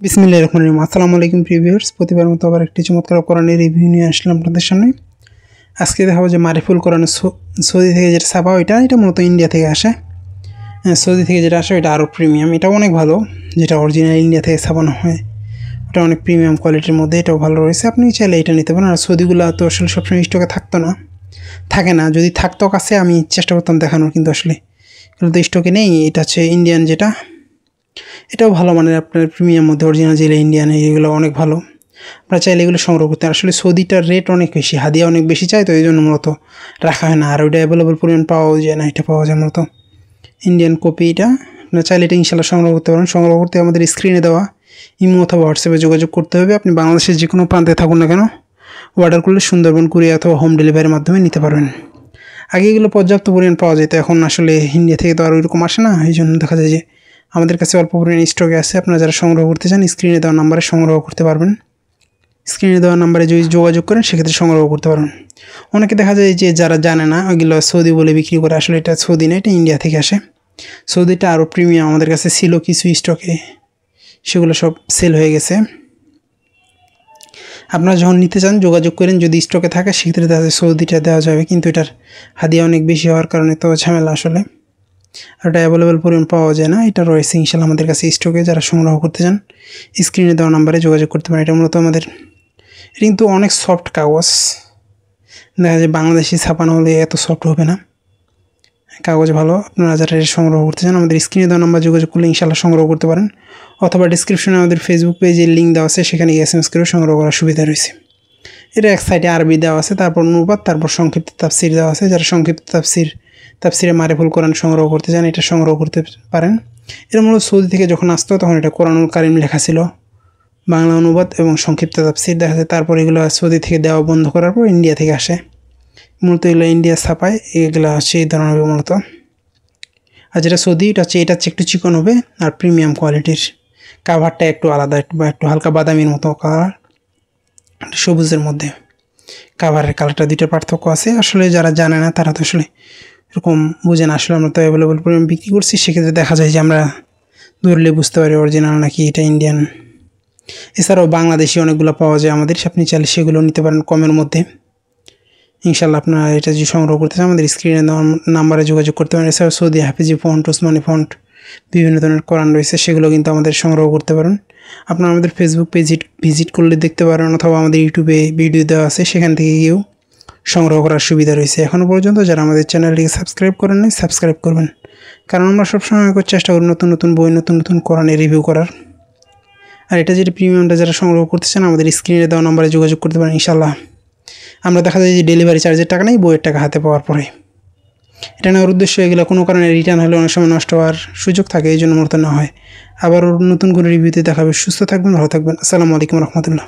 বিসমিল্লাহির রহমানির রহিম। আসসালামু আলাইকুম প্রিভিউয়ার্স, প্রতিবার মতো আবার একটি চমৎকার কোরআনের রিভিউ নিয়ে আসলাম আপনাদের সামনে। আজকে দেখাবো যে মারিফুল কোরআনের সৌদি থেকে যেটা ছাপা এটা মূলত ইন্ডিয়া থেকে আসে। সৌদি থেকে যেটা আসে এটা আরও প্রিমিয়াম, এটাও অনেক ভালো। যেটা অরিজিনাল ইন্ডিয়া থেকে ছাপানো হয় ওটা অনেক প্রিমিয়াম কোয়ালিটির মধ্যে, এটাও ভালো রয়েছে। আপনি চাইলে এটা নিতে পারেন। আর সৌদিগুলো তো আসলে সবসময় স্টকে থাকে না, যদি থাকতো কাছে আমি চেষ্টা করতাম দেখানোর, কিন্তু আসলে এগুলো তো স্টকে নেই। এটা হচ্ছে ইন্ডিয়ান যেটা, এটাও ভালো মানের আপনার প্রিমিয়াম মধ্যে অরিজিনাল যেগুলো ইন্ডিয়ান এগুলো অনেক ভালো। আপনারা চাইলে এগুলো সংগ্রহ করতে। আসলে সৌদিটার রেট অনেক বেশি, হাদিয়া অনেক বেশি চাই, তো এই জন্য মূলত রাখা হয় না। আর ওইটা অ্যাভেলেবল পরিমাণ পাওয়াও যায় না, এটা পাওয়া যায় মূলত ইন্ডিয়ান কপি। এটা আপনারা চাইলে এটা ইনশাল্লাহ সংগ্রহ করতে পারেন। সংগ্রহ করতে আমাদের স্ক্রিনে দেওয়া ইমো অথবা হোয়াটসঅ্যাপে যোগাযোগ করতে হবে। আপনি বাংলাদেশের যে কোনো প্রান্তে থাকুন না কেন অর্ডার করলে সুন্দরবন কুরিয়ার অথবা হোম ডেলিভারির মাধ্যমে নিতে পারবেন। আগে এগুলো পর্যাপ্ত পরিমাণ পাওয়া যেত, এখন আসলে ইন্ডিয়া থেকে তো আর ওইরকম আসে না, এই জন্য দেখা যায় যে আমাদের কাছে অল্প পরিমাণ স্টকে আছে। আপনারা যারা সংগ্রহ করতে চান স্ক্রিনে দেওয়া নাম্বারে সংগ্রহ করতে পারবেন। স্ক্রিনে দেওয়া নাম্বারে যদি যোগাযোগ করেন সেক্ষেত্রে সংগ্রহ করতে পারবেন। অনেকে দেখা যায় যে যারা জানে না ওইগুলো সৌদি বলে বিক্রি করে, আসলে এটা সৌদি না, এটা ইন্ডিয়া থেকে আসে। সৌদিটা আরও প্রিমিয়াম আমাদের কাছে ছিল কিছু স্টকে, সেগুলো সব সেল হয়ে গেছে। আপনারা যখন নিতে চান যোগাযোগ করেন, যদি স্টকে থাকে সেক্ষেত্রে দেখা যায় সৌদিটা দেওয়া যাবে, কিন্তু এটার হাদিয়া অনেক বেশি হওয়ার কারণে তো ঝামেলা আসলে, আর এটা অ্যাভেলেবেল পরিমাণ পাওয়া যায় না। এটা রয়েছে ইনশাল্লাহ আমাদের কাছে স্টকে। যারা সংগ্রহ করতে চান স্ক্রিনে দেওয়া নাম্বারে যোগাযোগ করতে পারেন। এটা মূলত আমাদের, এটা কিন্তু অনেক সফট কাগজ, দেখা যায় বাংলাদেশি ছাপানো হলে এত সফট হবে না, কাগজ ভালো। আপনারা যারা এটা সংগ্রহ করতে চান আমাদের স্ক্রিনে দেওয়া নাম্বার যোগাযোগ করলে ইনশাল্লাহ সংগ্রহ করতে পারেন, অথবা ডিসক্রিপশনে আমাদের ফেসবুক পেজের লিঙ্ক দেওয়া আছে, সেখানে SMS করে সংগ্রহ করার সুবিধা রয়েছে। এটা এক সাইডে আরবি দেওয়া আছে, তারপর অনুবাদ, তারপর সংক্ষিপ্ত তাফসির দেওয়া আছে। যারা সংক্ষিপ্ত তাফসিরে মারিফুল কোরআন সংগ্রহ করতে চান এটা সংগ্রহ করতে পারেন। এর মূলত সৌদি থেকে যখন আসতো তখন এটা কোরআনুল কারিম লেখা ছিল, বাংলা অনুবাদ এবং সংক্ষিপ্ত তাফসির দেখা যায়। তারপর এগুলো সৌদি থেকে দেওয়া বন্ধ করার পর ইন্ডিয়া থেকে আসে, মূলত এগুলো ইন্ডিয়া ছাপায়, এগুলো হচ্ছে এই ধরনের হবে মূলত। আর যেটা সৌদি এটা হচ্ছে একটু চিকন হবে আর প্রিমিয়াম কোয়ালিটির। কাভারটা একটু আলাদা, একটু হালকা বাদামির মতো কালার, সবুজের মধ্যে কাভারের কালারটা, দুইটার পার্থক্য আছে। আসলে যারা জানে না তারা তো আসলে এরকম বুঝে না। আসলে আমরা তো অ্যাভেলেবল পরিমাণ বিক্রি করছি, সেক্ষেত্রে দেখা যায় যে আমরা ধরলে বুঝতে পারি অরিজিনাল নাকি এটা ইন্ডিয়ান। এছাড়াও বাংলাদেশি অনেকগুলো পাওয়া যায় আমাদের, আপনি চাইলে সেগুলো নিতে পারেন কমের মধ্যে। ইনশাল্লাহ আপনারা এটা যদি সংগ্রহ করতে চান আমাদের স্ক্রিনে নাম্বারে যোগাযোগ করতে পারেন। এছাড়াও সৌদি হাফিজি ফন্ট, ওসমানি ফন্ট, বিভিন্ন ধরনের কোরআন রয়েছে, সেগুলো কিন্তু আমাদের সংগ্রহ করতে পারেন। আপনারা আমাদের ফেসবুক পেজ ভিজিট করলে দেখতে পারেন, অথবা আমাদের ইউটিউবে ভিডিও দেওয়া আছে, সেখান থেকে গিয়েও সংগ্রহ করার সুবিধা রয়েছে। এখনও পর্যন্ত যারা আমাদের চ্যানেলটিকে সাবস্ক্রাইব করেন নাই সাবস্ক্রাইব করবেন, কারণ আমরা সবসময় চেষ্টা করি নতুন নতুন বই, নতুন নতুন কোরআনের রিভিউ করার। আর এটা যেটা প্রিমিয়ামটা যারা সংগ্রহ করতে চান আমাদের স্ক্রিনে দেওয়া নাম্বারে যোগাযোগ করতে পারেন। ইনশাল্লাহ আমরা দেখা যায় যে ডেলিভারি চার্জের টাকা নেই, বইয়ের টাকা হাতে পাওয়ার পরে। এটা নেওয়ার উদ্দেশ্য এগুলো কোনো কারণে রিটার্ন হলে অনেক সময় নষ্ট হওয়ার সুযোগ থাকে, এই জন্য মূলত না হয়। আবার নতুন করে রিভিউতে দেখাবে। সুস্থ থাকবেন, ভালো থাকবেন। আসসালামু আলাইকুম রহমতুল্লাহ।